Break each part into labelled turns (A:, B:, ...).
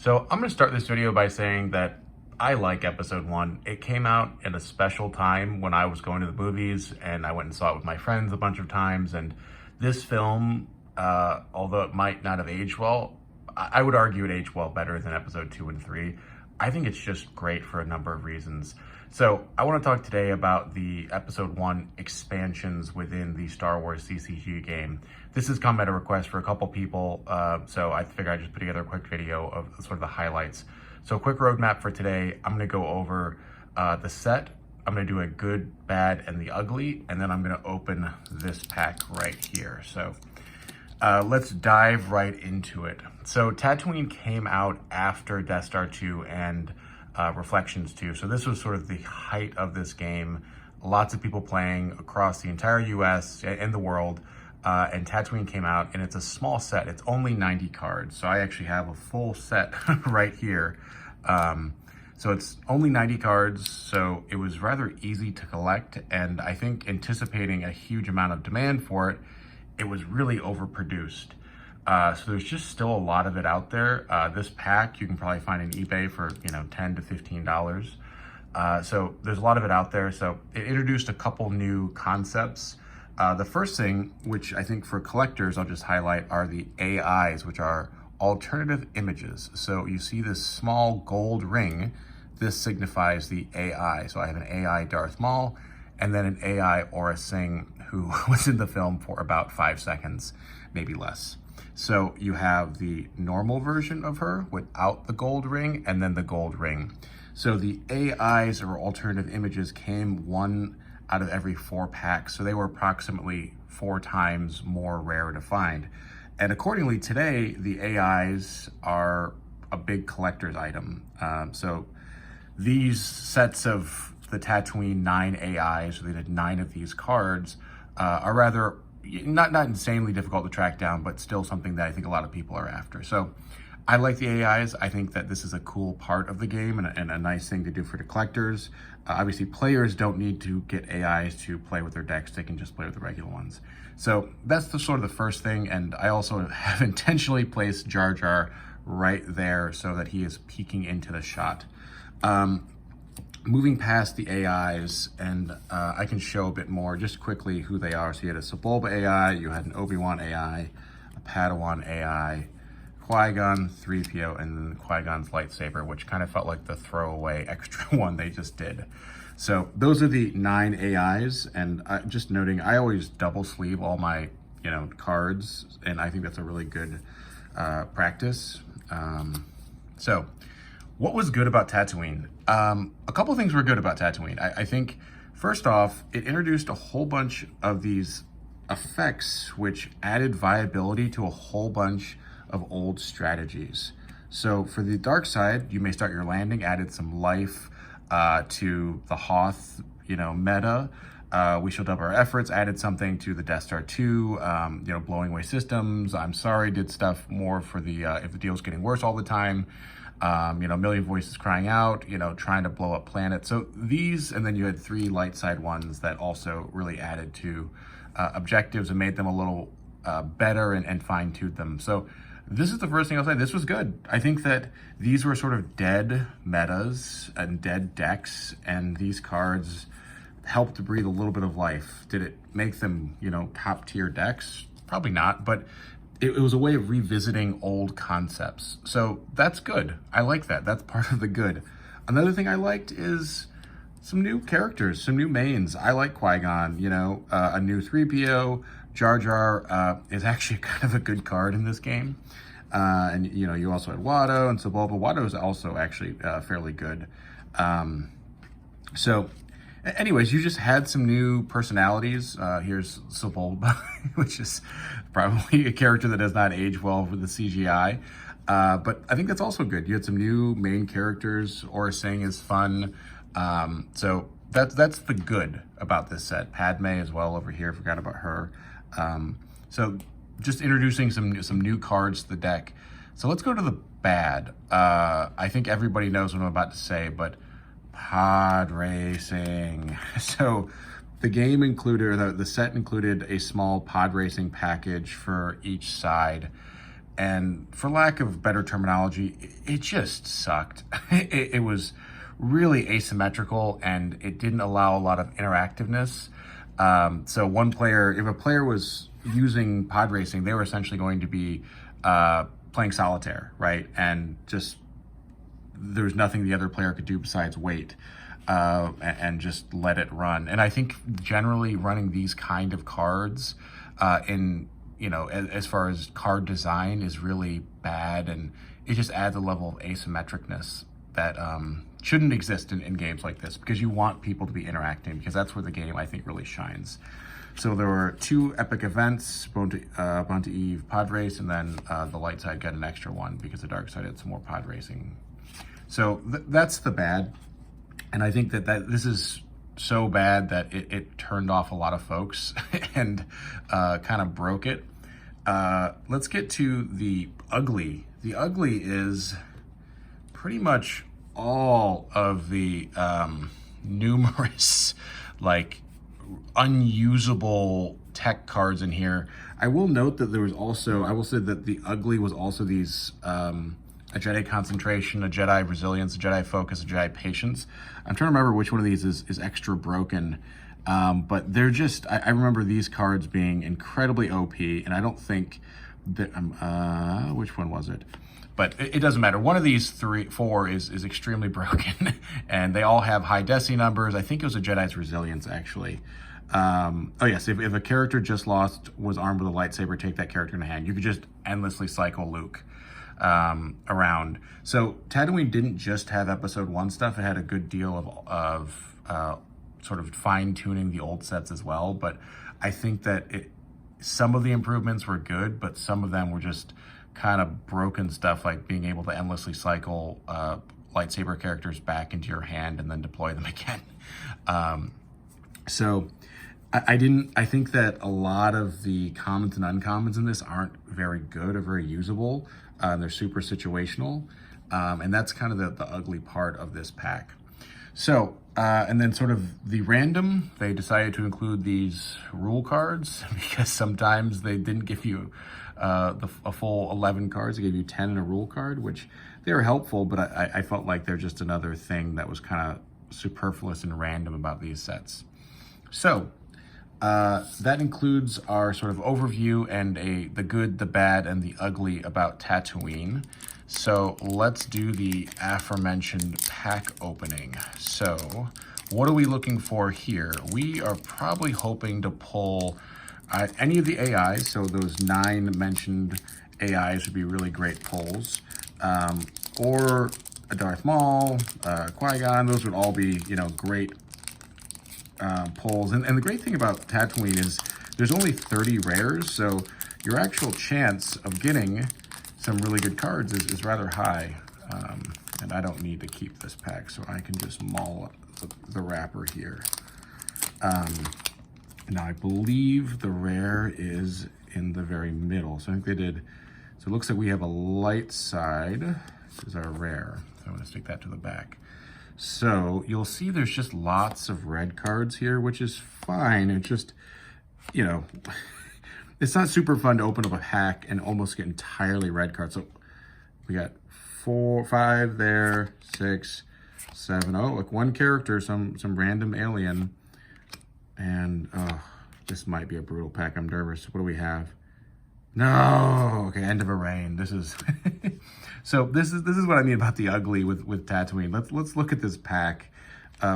A: So I'm going to start this video by saying that I like episode one. It came out at a special time when I was going to the movies, and I went and saw it with my friends a bunch of times. And this film, although it might not have aged well, I would argue it aged well better than episode 2 and 3. I think it's just great for a number of reasons. So I want to talk today about the episode 1 expansions within the Star Wars CCG game. This has come at a request for a couple people, so I figured I'd just put together a quick video of sort of the highlights. So quick roadmap for today. I'm going to go over the set. I'm going to do a good, bad, and the ugly, and then I'm going to open this pack right here. So let's dive right into it. So Tatooine came out after Death Star 2 and Reflections 2. So this was sort of the height of this game. Lots of people playing across the entire US and the world. And Tatooine came out, and it's a small set. It's only 90 cards. So I actually have a full set right here. So it's only 90 cards. So it was rather easy to collect. And I think anticipating a huge amount of demand for it, it was really overproduced. So there's just still a lot of it out there. This pack you can probably find on eBay for, $10 to $15. So there's a lot of it out there. So it introduced a couple new concepts. The first thing, which I think for collectors I'll just highlight, are the AIs, which are alternative images. So you see this small gold ring. This signifies the AI. So I have an AI Darth Maul, and then an AI Aura Singh, who was in the film for about 5 seconds, maybe less. So you have the normal version of her without the gold ring, and then the gold ring. So the AIs, or alternative images, came 1 out of every 4 packs. So they were approximately 4 times more rare to find. And accordingly, today, the AIs are a big collector's item. So these sets of the Tatooine 9 AIs, so they did 9 of these cards, are rather not insanely difficult to track down, but still something that I think a lot of people are after. So I like the AIs. I think that this is a cool part of the game and a nice thing to do for the collectors. Obviously, players don't need to get AIs to play with their decks. They can just play with the regular ones. So that's sort of the first thing. And I also have intentionally placed Jar Jar right there so that he is peeking into the shot. Moving past the AIs, and I can show a bit more just quickly who they are. So you had a Sebulba AI, you had an Obi-Wan AI, a Padawan AI, Qui-Gon, 3PO, and then Qui-Gon's lightsaber, which kind of felt like the throwaway extra one they just did. So those are the 9 AIs, and just noting, I always double sleeve all my cards, and I think that's a really good practice. So what was good about Tatooine? A couple of things were good about Tatooine. I think, first off, it introduced a whole bunch of these effects which added viability to a whole bunch of old strategies. So for the dark side, you may start your landing, added some life to the Hoth, meta. We shall double our efforts, added something to the Death Star 2, blowing away systems. I'm sorry, did stuff more for the, if the deal's getting worse all the time. A million voices crying out, trying to blow up planets. So these, and then you had 3 light side ones that also really added to objectives and made them a little better and fine-tuned them. So this is the first thing I'll say. This was good. I think that these were sort of dead metas and dead decks, and these cards helped to breathe a little bit of life. Did it make them, top tier decks? Probably not, but it was a way of revisiting old concepts. So that's good. I like that. That's part of the good. Another thing I liked is some new characters, some new mains. I like Qui-Gon, a new 3PO. Jar Jar is actually kind of a good card in this game. And, you also had Watto and Sebulba. Watto is also actually fairly good. So anyways, you just had some new personalities. Here's Sebulba, which is probably a character that does not age well with the CGI. But I think that's also good. You had some new main characters. Aura Singh is fun. So that's the good about this set. Padme as well over here, forgot about her. So just introducing some new cards to the deck. So let's go to the bad. I think everybody knows what I'm about to say, but pod racing. So the game included, or the set included a small pod racing package for each side. and for lack of better terminology, it just sucked. It was really asymmetrical, and it didn't allow a lot of interactiveness. So one player, if a player was using pod racing, they were essentially going to be playing solitaire, right? And just there's nothing the other player could do besides wait and just let it run. And I think generally running these kind of cards as far as card design is really bad, and it just adds a level of asymmetricness that shouldn't exist in games like this, because you want people to be interacting, because that's where the game, I think, really shines. So there were 2 epic events, Bounty Eve pod race, and then the light side got an extra one because the dark side had some more pod racing. So that's the bad. And I think that this is so bad that it turned off a lot of folks and kind of broke it. Let's get to the ugly. The ugly is pretty much all of the numerous like unusable tech cards in here. I will note that there was also, I will say that the ugly was also these a Jedi concentration, a Jedi resilience, a Jedi focus, a Jedi patience. I'm trying to remember which one of these is extra broken, but they're just, I remember these cards being incredibly OP, and I don't think that, which one was it? But it doesn't matter. One of these 4 is extremely broken, and they all have high Desi numbers. I think it was a Jedi's resilience, actually. Oh yes, if a character just lost was armed with a lightsaber, take that character in hand. You could just endlessly cycle Luke around. So Tatooine didn't just have episode 1 stuff. It had a good deal of sort of fine-tuning the old sets as well. But I think that some of the improvements were good, but some of them were just kind of broken stuff, like being able to endlessly cycle lightsaber characters back into your hand and then deploy them again. So I think that a lot of the commons and uncommons in this aren't very good or very usable. They're super situational, and that's kind of the ugly part of this pack. So, and then sort of the random, they decided to include these rule cards because sometimes they didn't give you a full 11 cards. They gave you 10 in a rule card, which they were helpful, but I felt like they're just another thing that was kind of superfluous and random about these sets. So, that includes our sort of overview and the good, the bad, and the ugly about Tatooine. So let's do the aforementioned pack opening. So what are we looking for here? We are probably hoping to pull any of the AIs. So those 9 mentioned AIs would be really great pulls. Or a Darth Maul, Qui-Gon, those would all be, great pulls. And the great thing about Tatooine is there's only 30 rares, so your actual chance of getting some really good cards is rather high. And I don't need to keep this pack, so I can just maul the wrapper here. Now I believe the rare is in the very middle, so I think they did. So it looks like we have a light side. This is our rare, so I'm gonna stick that to the back. So you'll see there's just lots of red cards here, which is fine. It's just, it's not super fun to open up a pack and almost get entirely red cards. So we got 4, 5 there, 6, 7. Oh, look, 1 character, some random alien. And this might be a brutal pack. I'm nervous. What do we have? No, okay, end of a reign. This is so this is what I mean about the ugly with Tatooine. Let's look at this pack.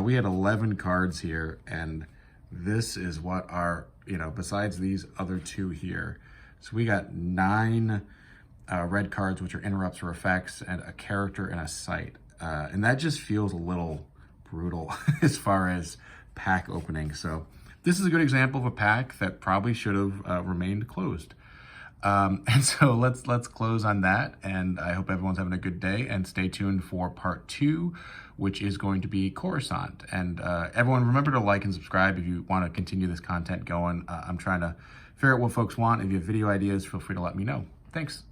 A: We had 11 cards here, and this is what our, besides these other 2 here. So we got 9 red cards, which are interrupts or effects, and a character and a site. And that just feels a little brutal as far as pack opening. So this is a good example of a pack that probably should have remained closed. And so let's close on that, and I hope everyone's having a good day, and stay tuned for part 2, which is going to be Coruscant. And everyone, remember to like and subscribe if you want to continue this content going. I'm trying to figure out what folks want. If you have video ideas, feel free to let me know. Thanks.